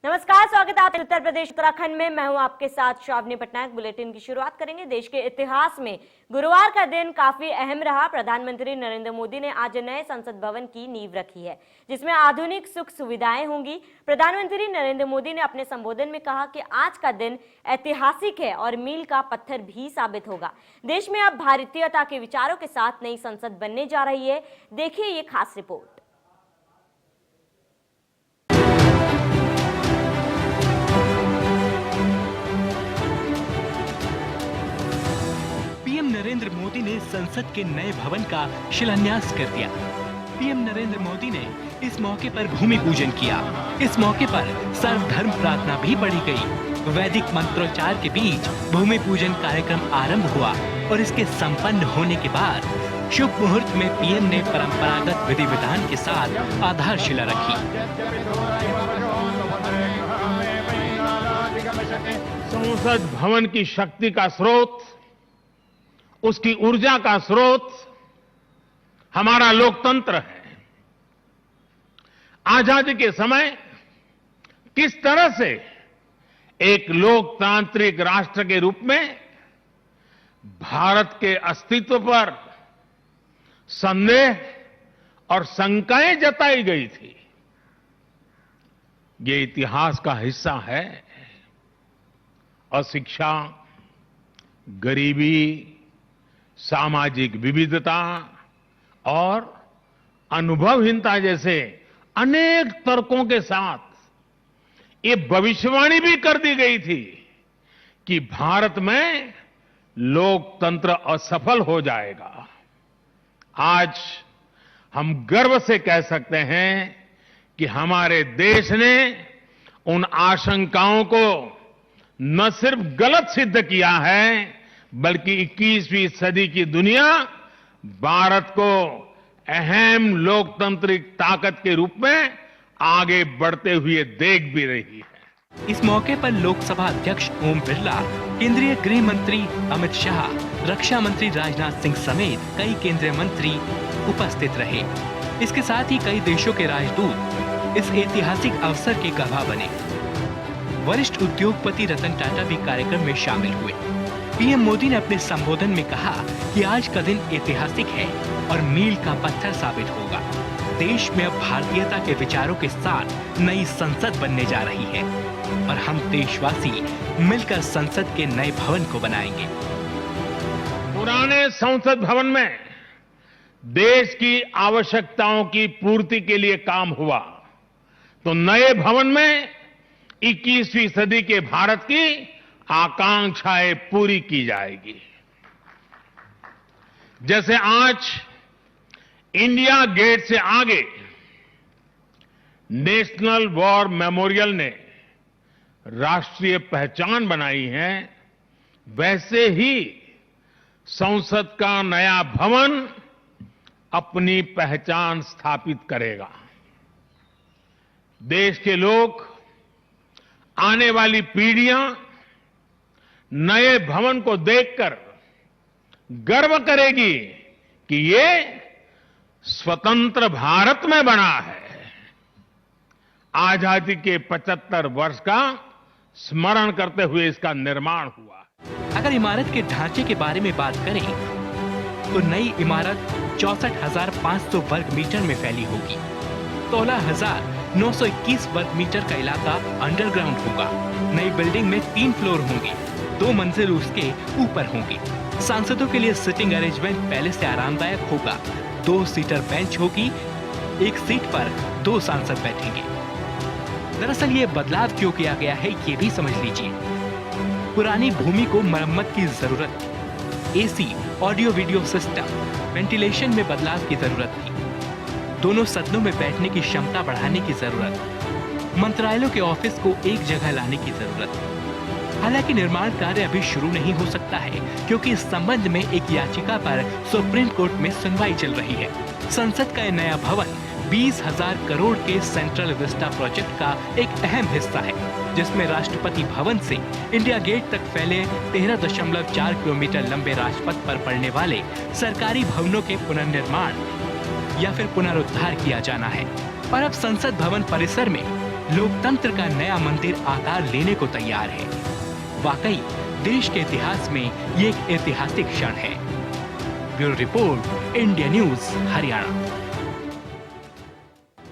नमस्कार, स्वागत है आप उत्तर प्रदेश उत्तराखंड में। मैं हूं आपके साथ श्रावणी पटनायक। बुलेटिन की शुरुआत करेंगे। देश के इतिहास में गुरुवार का दिन काफी अहम रहा। प्रधानमंत्री नरेंद्र मोदी ने आज नए संसद भवन की नींव रखी है, जिसमें आधुनिक सुख सुविधाएं होंगी। प्रधानमंत्री नरेंद्र मोदी ने अपने संबोधन में कहा कि आज का दिन ऐतिहासिक है और मील का पत्थर भी साबित होगा। देश में अब भारतीयता के विचारों के साथ नई संसद बनने जा रही है। देखिए ये खास रिपोर्ट। पीएम नरेंद्र मोदी ने संसद के नए भवन का शिलान्यास कर दिया। पीएम नरेंद्र मोदी ने इस मौके पर भूमि पूजन किया। इस मौके पर सर्वधर्म प्रार्थना भी पढ़ी गई। वैदिक मंत्रोच्चार के बीच भूमि पूजन कार्यक्रम आरंभ हुआ और इसके संपन्न होने के बाद शुभ मुहूर्त में पीएम ने परंपरागत विधि विधान के साथ आधारशिला रखी। संसद भवन की शक्ति का स्रोत, उसकी ऊर्जा का स्रोत हमारा लोकतंत्र है। आजादी के समय किस तरह से एक लोकतांत्रिक राष्ट्र के रूप में भारत के अस्तित्व पर संदेह और शंकाएं जताई गई थी, ये इतिहास का हिस्सा है। अशिक्षा, गरीबी, सामाजिक विविधता और अनुभवहीनता जैसे अनेक तर्कों के साथ ये भविष्यवाणी भी कर दी गई थी कि भारत में लोकतंत्र असफल हो जाएगा। आज हम गर्व से कह सकते हैं कि हमारे देश ने उन आशंकाओं को न सिर्फ गलत सिद्ध किया है, बल्कि 21वीं सदी की दुनिया भारत को अहम लोकतांत्रिक ताकत के रूप में आगे बढ़ते हुए देख भी रही है। इस मौके पर लोकसभा अध्यक्ष ओम बिरला, केंद्रीय गृह मंत्री अमित शाह, रक्षा मंत्री राजनाथ सिंह समेत कई केंद्रीय मंत्री उपस्थित रहे। इसके साथ ही कई देशों के राजदूत इस ऐतिहासिक अवसर के गवाह बने। वरिष्ठ उद्योगपति रतन टाटा भी कार्यक्रम में शामिल हुए। पीएम मोदी ने अपने संबोधन में कहा कि आज का दिन ऐतिहासिक है और मील का पत्थर साबित होगा। देश में अब भारतीयता के विचारों के साथ नई संसद बनने जा रही है और हम देशवासी मिलकर संसद के नए भवन को बनाएंगे। पुराने संसद भवन में देश की आवश्यकताओं की पूर्ति के लिए काम हुआ, तो नए भवन में 21वीं सदी के भारत की आकांक्षाएं पूरी की जाएगी। जैसे आज इंडिया गेट से आगे नेशनल वॉर मेमोरियल ने राष्ट्रीय पहचान बनाई है, वैसे ही संसद का नया भवन अपनी पहचान स्थापित करेगा। देश के लोग, आने वाली पीढ़ियां नए भवन को देखकर गर्व करेगी कि ये स्वतंत्र भारत में बना है। आजादी के 75 वर्ष का स्मरण करते हुए इसका निर्माण हुआ। अगर इमारत के ढांचे के बारे में बात करें तो नई इमारत 64,500 वर्ग मीटर में फैली होगी। 16,921 वर्ग मीटर का इलाका अंडरग्राउंड होगा। नई बिल्डिंग में 3 फ्लोर होंगे, 2 मंजिल उसके ऊपर होंगी। सांसदों के लिए सिटिंग अरेंजमेंट पहले से आरामदायक होगा। 2 सीटर बेंच होगी, एक सीट पर 2 सांसद बैठेंगे। दरअसल ये बदलाव क्यों किया गया है, ये भी समझ लीजिए। पुरानी भूमि को मरम्मत की जरूरत थी। AC, audio video system, ventilation में बदलाव की जरूरत थी। दोनों सदनों में बैठने की क्षमता बढ़ाने की जरूरत, मंत्रालयों के ऑफिस को एक जगह लाने की जरूरत। हालांकि निर्माण कार्य अभी शुरू नहीं हो सकता है, क्योंकि इस संबंध में एक याचिका पर सुप्रीम कोर्ट में सुनवाई चल रही है। संसद का यह नया भवन 20,000 करोड़ के सेंट्रल विस्टा प्रोजेक्ट का एक अहम हिस्सा है, जिसमें राष्ट्रपति भवन से इंडिया गेट तक फैले 13.4 किलोमीटर लंबे राजपथ पर पड़ने वाले सरकारी भवनों के पुनर्निर्माण या फिर पुनरुद्धार किया जाना है। और अब संसद भवन परिसर में लोकतंत्र का नया मंदिर आकार लेने को तैयार है। वाकई देश के इतिहास में ये एक ऐतिहासिक क्षण है। Bureau report, India news, Haryana.